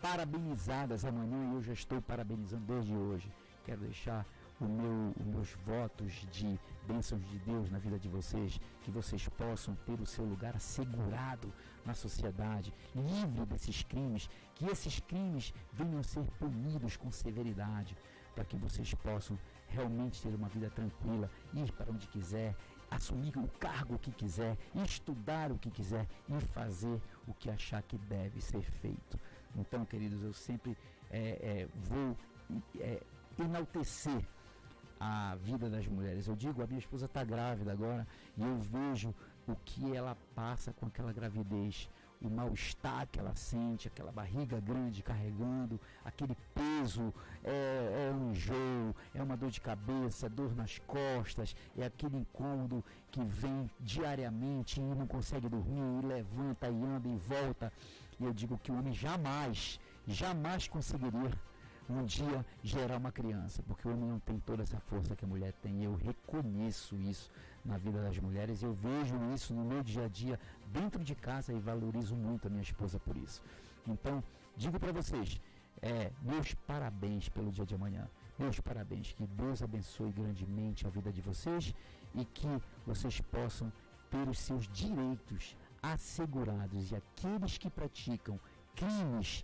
parabenizadas amanhã, e eu já estou parabenizando desde hoje, quero deixar os meus votos de bênçãos de Deus na vida de vocês, que vocês possam ter o seu lugar assegurado na sociedade, livre desses crimes, que esses crimes venham a ser punidos com severidade, para que vocês possam realmente ter uma vida tranquila, ir para onde quiser, assumir o cargo que quiser, estudar o que quiser e fazer o que achar que deve ser feito. Então, queridos, eu sempre vou enaltecer a vida das mulheres. Eu digo, a minha esposa está grávida agora e eu vejo o que ela passa com aquela gravidez, o mal-estar que ela sente, aquela barriga grande carregando, aquele peso, é um enjoo, é uma dor de cabeça, dor nas costas, é aquele incômodo que vem diariamente e não consegue dormir, e levanta e anda e volta. E eu digo que o homem jamais conseguiria um dia gerar uma criança, porque o homem não tem toda essa força que a mulher tem. Eu reconheço isso na vida das mulheres, eu vejo isso no meu dia a dia dentro de casa e valorizo muito a minha esposa por isso. Então, digo para vocês, meus parabéns pelo dia de amanhã, meus parabéns, que Deus abençoe grandemente a vida de vocês e que vocês possam ter os seus direitos assegurados, e aqueles que praticam crimes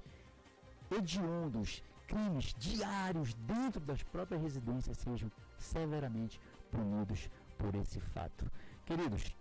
hediondos, crimes diários dentro das próprias residências sejam severamente punidos por esse fato. Queridos,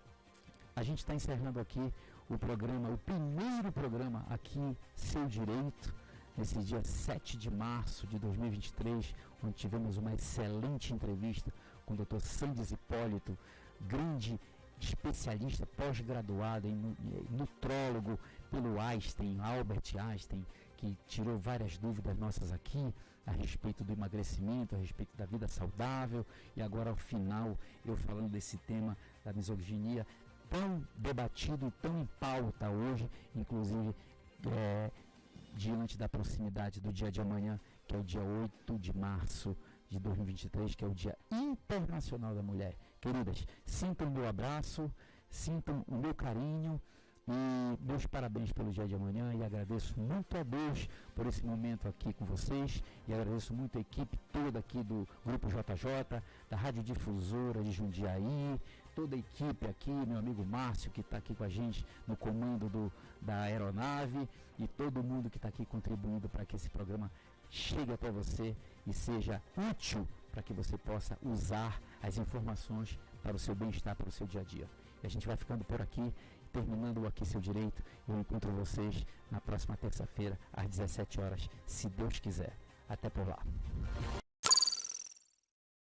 a gente está encerrando aqui o programa, o primeiro programa aqui, Seu Direito, nesse dia 7 de março de 2023, onde tivemos uma excelente entrevista com o Dr. Sandes Hipólito, grande especialista pós-graduado em nutrólogo pelo Einstein, Albert Einstein, que tirou várias dúvidas nossas aqui a respeito do emagrecimento, a respeito da vida saudável, e agora ao final eu falando desse tema da misoginia tão debatido e tão em pauta hoje, inclusive diante da proximidade do dia de amanhã, que é o dia 8 de março de 2023, que é o Dia Internacional da Mulher. Queridas, sintam o meu abraço, sintam o meu carinho e meus parabéns pelo dia de amanhã, e agradeço muito a Deus por esse momento aqui com vocês, e agradeço muito a equipe toda aqui do Grupo JJ, da Rádio Difusora de Jundiaí, toda a equipe aqui, meu amigo Márcio, que está aqui com a gente no comando da aeronave, e todo mundo que está aqui contribuindo para que esse programa chegue até você e seja útil para que você possa usar as informações para o seu bem-estar, para o seu dia a dia. E a gente vai ficando por aqui, terminando o Aqui Seu Direito. Eu encontro vocês na próxima terça-feira, às 17 horas, se Deus quiser. Até por lá.